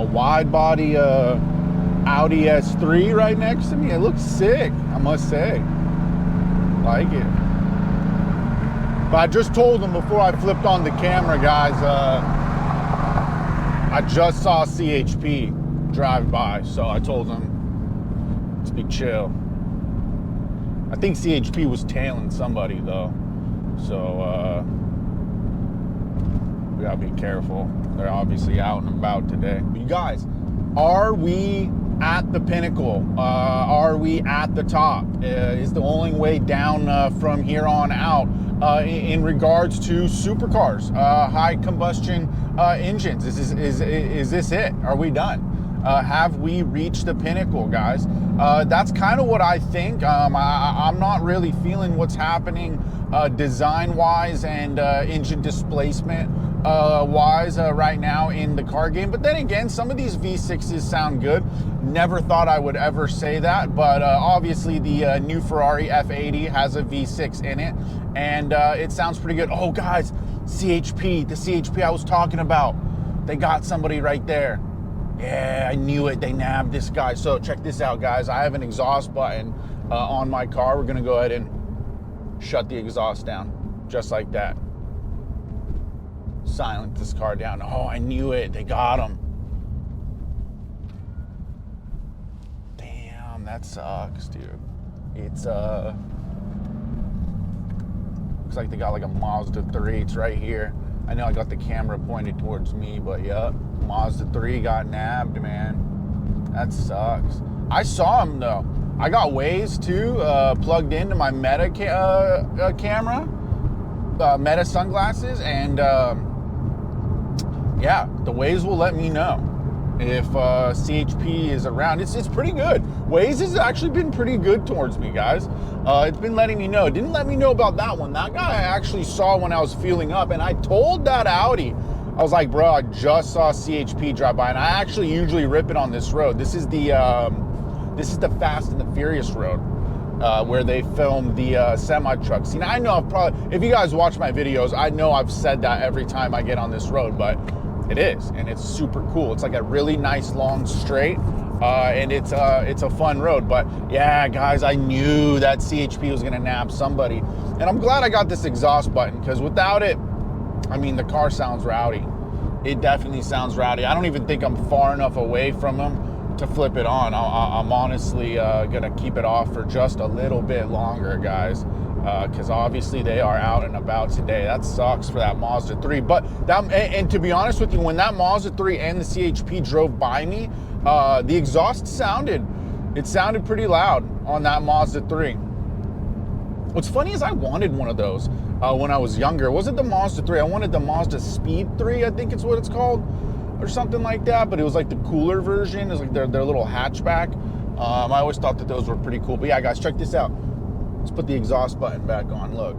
a wide body Audi S3 right next to me. It looks sick, I must say. Like it. But I just told them before I flipped on the camera, guys, I just saw CHP drive by, so I told them to be chill. I think CHP was tailing somebody though, so we gotta be careful. They're obviously out and about today. But you guys, are we at the pinnacle? Are we at the top? Is the only way down from here on out in regards to supercars, high combustion engines? Is this it? Are we done? Have we reached the pinnacle, guys? That's kind of what I think. I'm not really feeling what's happening design-wise and engine displacement wise right now in the car game. But then again, some of these V6s sound good. Never thought I would ever say that, but obviously the new Ferrari F80 has a V6 in it, and it sounds pretty good. Oh guys, CHP, the CHP I was talking about, they got somebody right there. Yeah, I knew it. They nabbed this guy. So check this out, guys. I have an exhaust button on my car. We're gonna go ahead and shut the exhaust down, just like that. Silence this car down. Oh, I knew it. They got him. Damn, that sucks, dude. It's looks like they got like a Mazda 3. It's right here. I know I got the camera pointed towards me, but yeah, Mazda 3 got nabbed, man. That sucks. I saw him though. I got Waze too, plugged into my Meta camera, Meta sunglasses, and yeah, the Waze will let me know if CHP is around. It's pretty good. Waze has actually been pretty good towards me, guys. It's been letting me know. It didn't let me know about that one. That guy I actually saw when I was fueling up, and I told that Audi, I was like, bro, I just saw CHP drive by, and I actually usually rip it on this road. This is the Fast and the Furious road. Where they filmed the semi-truck scene. I know I've probably, if you guys watch my videos, I know I've said that every time I get on this road, but it is, and it's super cool. It's like a really nice long straight, and it's a fun road. But yeah, guys, I knew that CHP was gonna nab somebody, and I'm glad I got this exhaust button, because without it, I mean, the car sounds rowdy. It definitely sounds rowdy. I don't even think I'm far enough away from them to flip it on. I'm honestly gonna keep it off for just a little bit longer, guys, because obviously they are out and about today. That sucks for that Mazda 3. But that, and to be honest with you, when that Mazda 3 and the CHP drove by me, the exhaust sounded pretty loud on that Mazda 3. What's funny is I wanted one of those when I was younger. It wasn't the Mazda 3. I wanted the Mazda Speed 3, I think it's what it's called, or something like that, but it was like the cooler version. It was like their little hatchback. I always thought that those were pretty cool. But yeah, guys, check this out. Let's put the exhaust button back on. Look.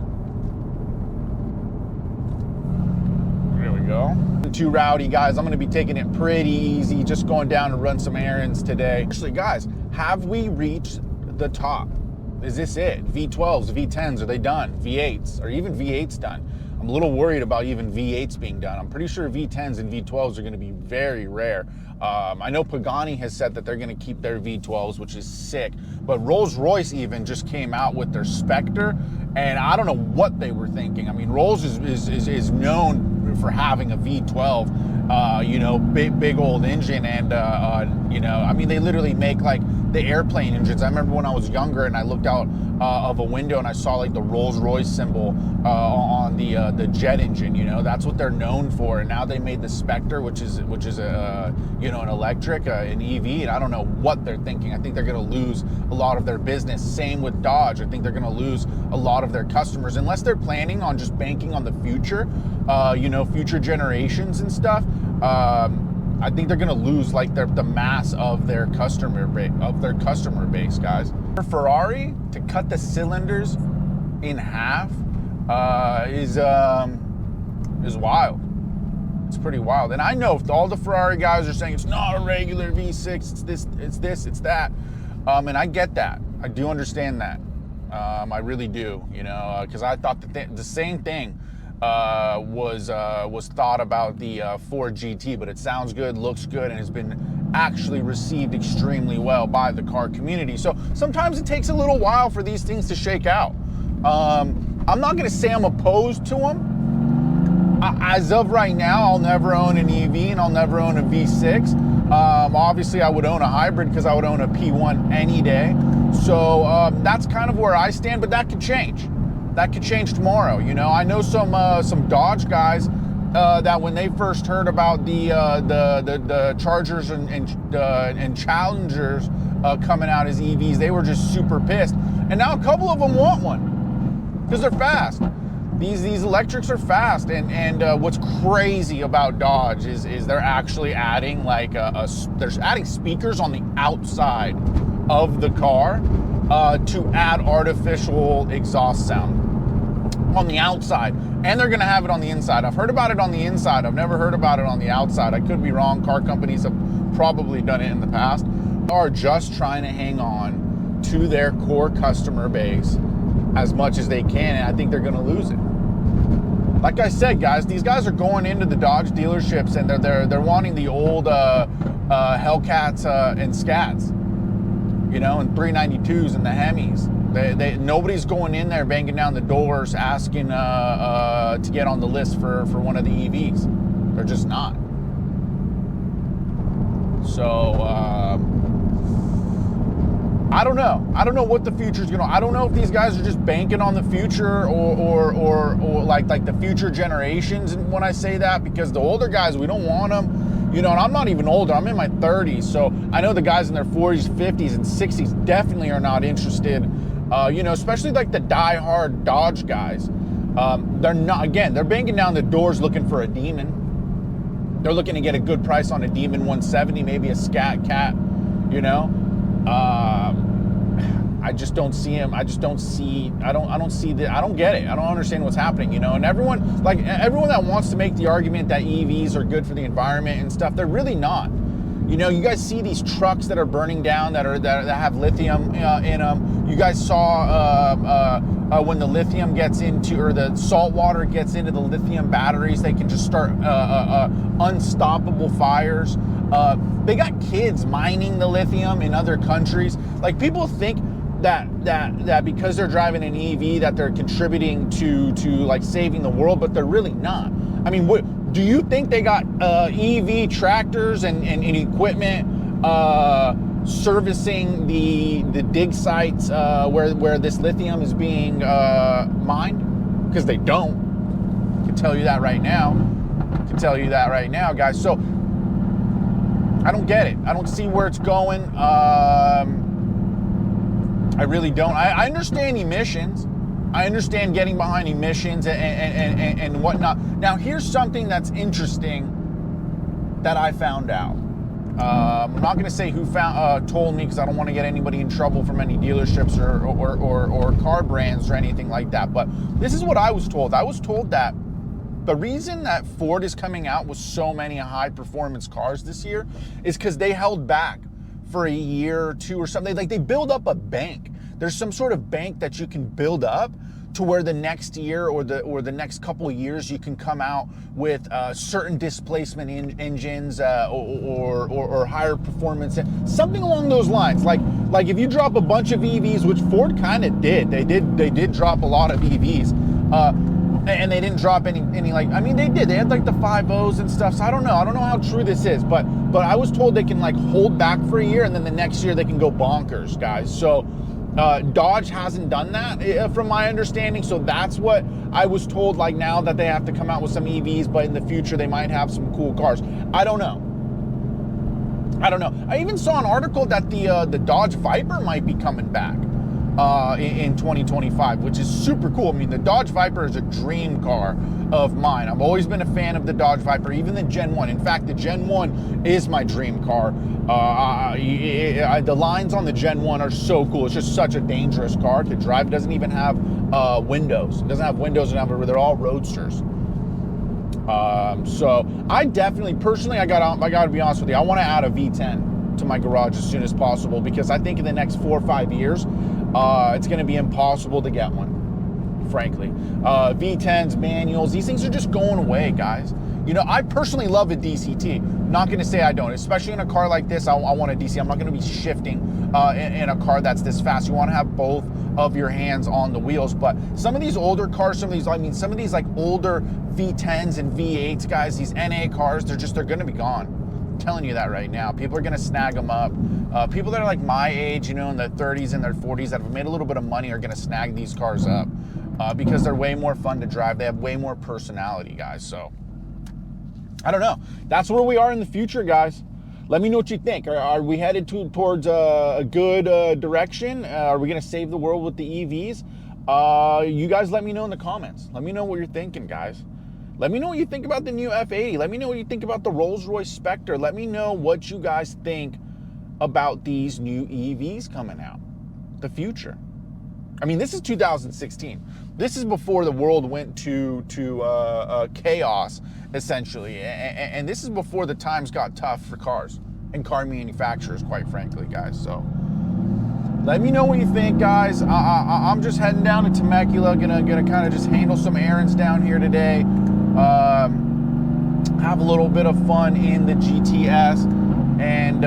There we go. Too rowdy, guys. I'm going to be taking it pretty easy, just going down to run some errands today. Actually, guys, have we reached the top? Is this it? V12s, V10s, are they done? V8s, or even V8s done? I'm a little worried about even V8s being done. I'm pretty sure V10s and V12s are going to be very rare. I know Pagani has said that they're going to keep their V12s, which is sick. But Rolls-Royce even just came out with their Spectre, and I don't know what they were thinking. I mean, Rolls is known for having a V12, you know, big old engine, and you know, I mean, they literally make like the airplane engines. I remember when I was younger and I looked out of a window and I saw like the Rolls-Royce symbol on the jet engine. You know, that's what they're known for. And now they made the Spectre, which is a you know, an electric, an EV, and I don't know what they're thinking. I think they're going to lose a lot of their business. Same with Dodge. I think they're going to lose a lot of their customers unless they're planning on just banking on the future, you know, future generations and stuff. I think they're going to lose like the mass of their customer base, guys. For Ferrari to cut the cylinders in half is wild. It's pretty wild. And I know if all the Ferrari guys are saying it's not a regular V6, it's this, it's that. And I get that. I do understand that. I really do, you know, because I thought the same thing was thought about the Ford GT, but it sounds good, looks good, and has been actually received extremely well by the car community. So sometimes it takes a little while for these things to shake out. I'm not going to say I'm opposed to them. As of right now, I'll never own an EV and I'll never own a V6. Obviously, I would own a hybrid because I would own a P1 any day. So that's kind of where I stand, but that could change. That could change tomorrow. You know, I know some Dodge guys that when they first heard about the Chargers and Challengers coming out as EVs, they were just super pissed. And now a couple of them want one because they're fast. These electrics are fast, and what's crazy about Dodge is they're actually adding they're adding speakers on the outside of the car to add artificial exhaust sound on the outside, and they're going to have it on the inside. I've heard about it on the inside. I've never heard about it on the outside. I could be wrong. Car companies have probably done it in the past. They are just trying to hang on to their core customer base as much as they can, and I think they're going to lose it. Like I said, guys, these guys are going into the Dodge dealerships and they're wanting the old Hellcats and Scats, you know, and 392s and the Hemis. Nobody's going in there banging down the doors asking to get on the list for one of the EVs. They're just not. So I don't know. I don't know what the future's gonna. I don't know if these guys are just banking on the future or like the future generations. And when I say that, because the older guys, we don't want them. You know, and I'm not even older. I'm in my 30s, so I know the guys in their 40s, 50s, and 60s definitely are not interested. You know, especially like the die-hard Dodge guys. They're not. Again, they're banging down the doors looking for a Demon. They're looking to get a good price on a Demon 170, maybe a Scat Cat. You know. I just don't see him. I don't see that. I don't get it. I don't understand what's happening, you know. And everyone that wants to make the argument that EVs are good for the environment and stuff, they're really not. You know, you guys see these trucks that are burning down that have lithium in them. You guys saw when the lithium gets into, or the salt water gets into the lithium batteries, they can just start unstoppable fires. They got kids mining the lithium in other countries. Like, people think that because they're driving an EV that they're contributing to like saving the world, but they're really not. I mean, do you think they got EV tractors and equipment servicing the dig sites where this lithium is being mined? Because they don't. I can tell you that right now. Guys. So I don't get it. I don't see where it's going. I really don't. I understand emissions. I understand getting behind emissions and whatnot. Now, here's something that's interesting that I found out. I'm not going to say who told me, because I don't want to get anybody in trouble from any dealerships or car brands or anything like that. But this is what I was told. I was told that the reason that Ford is coming out with so many high-performance cars this year is because they held back for a year or two or something. Like, they build up a bank. There's some sort of bank that you can build up to where the next year or the next couple of years you can come out with certain displacement engines or higher performance, something along those lines. Like if you drop a bunch of EVs, which Ford kind of did. They did drop a lot of EVs. And they didn't drop any like, I mean, they did. They had like the 5.0s and stuff. So I don't know how true this is, but I was told they can like hold back for a year and then the next year they can go bonkers, guys. So Dodge hasn't done that from my understanding. So that's what I was told, like now that they have to come out with some EVs, but in the future they might have some cool cars. I don't know. I even saw an article that the Dodge Viper might be coming back in 2025, which is super cool. I mean, the Dodge Viper is a dream car of mine. I've always been a fan of the Dodge Viper, even the Gen 1. In fact, the Gen 1 is my dream car. The lines on the Gen 1 are so cool. It's just such a dangerous car to drive. It doesn't even have windows. It doesn't have windows, they're all roadsters. So I definitely, personally, I gotta be honest with you, I want to add a V10 to my garage as soon as possible, because I think in the next 4 or 5 years, it's going to be impossible to get one frankly. V10s, manuals, these things are just going away, guys. You know, I personally love a DCT. Not going to say I don't, especially in a car like this. I want a DC. I'm not going to be shifting in a car that's this fast. You want to have both of your hands on the wheels. But some of these older cars, some of these like older V10s and V8s, guys, these NA cars, they're going to be gone. I'm telling you that right now. People are going to snag them up. People that are like my age, you know, in their 30s and their 40s that have made a little bit of money are going to snag these cars up because they're way more fun to drive. They have way more personality, guys. So I don't know. That's where we are in the future, guys. Let me know what you think. Are we headed towards a good direction? Are we going to save the world with the EVs? You guys let me know in the comments. Let me know what you're thinking, guys. Let me know what you think about the new F80. Let me know what you think about the Rolls-Royce Spectre. Let me know what you guys think about these new EVs coming out. The future. I mean, this is 2016. This is before the world went to chaos, essentially. And this is before the times got tough for cars and car manufacturers, quite frankly, guys. So let me know what you think, guys. I'm just heading down to Temecula. Gonna kind of just handle some errands down here today. Have a little bit of fun in the GTS. And,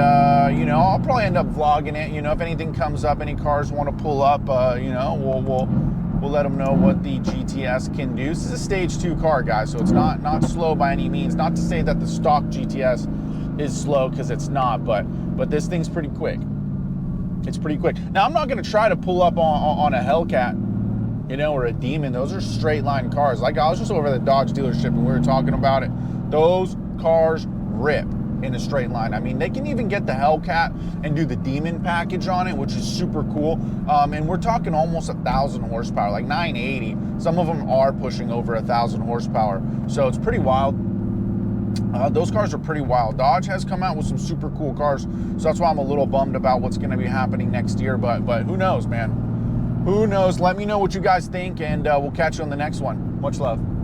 you know, I'll probably end up vlogging it. You know, if anything comes up, any cars want to pull up, you know, we'll let them know what the GTS can do. This is a stage 2 car, guys, so it's not slow by any means. Not to say that the stock GTS is slow, because it's not, but this thing's pretty quick. It's pretty quick. Now, I'm not going to try to pull up on a Hellcat, you know, or a Demon. Those are straight line cars. Like, I was just over at the Dodge dealership and we were talking about it. Those cars rip in a straight line. I mean, they can even get the Hellcat and do the Demon package on it, which is super cool. And we're talking almost 1,000 horsepower, like 980. Some of them are pushing over 1,000 horsepower. So it's pretty wild. Those cars are pretty wild. Dodge has come out with some super cool cars. So that's why I'm a little bummed about what's going to be happening next year. But who knows, man? Who knows? Let me know what you guys think, and we'll catch you on the next one. Much love.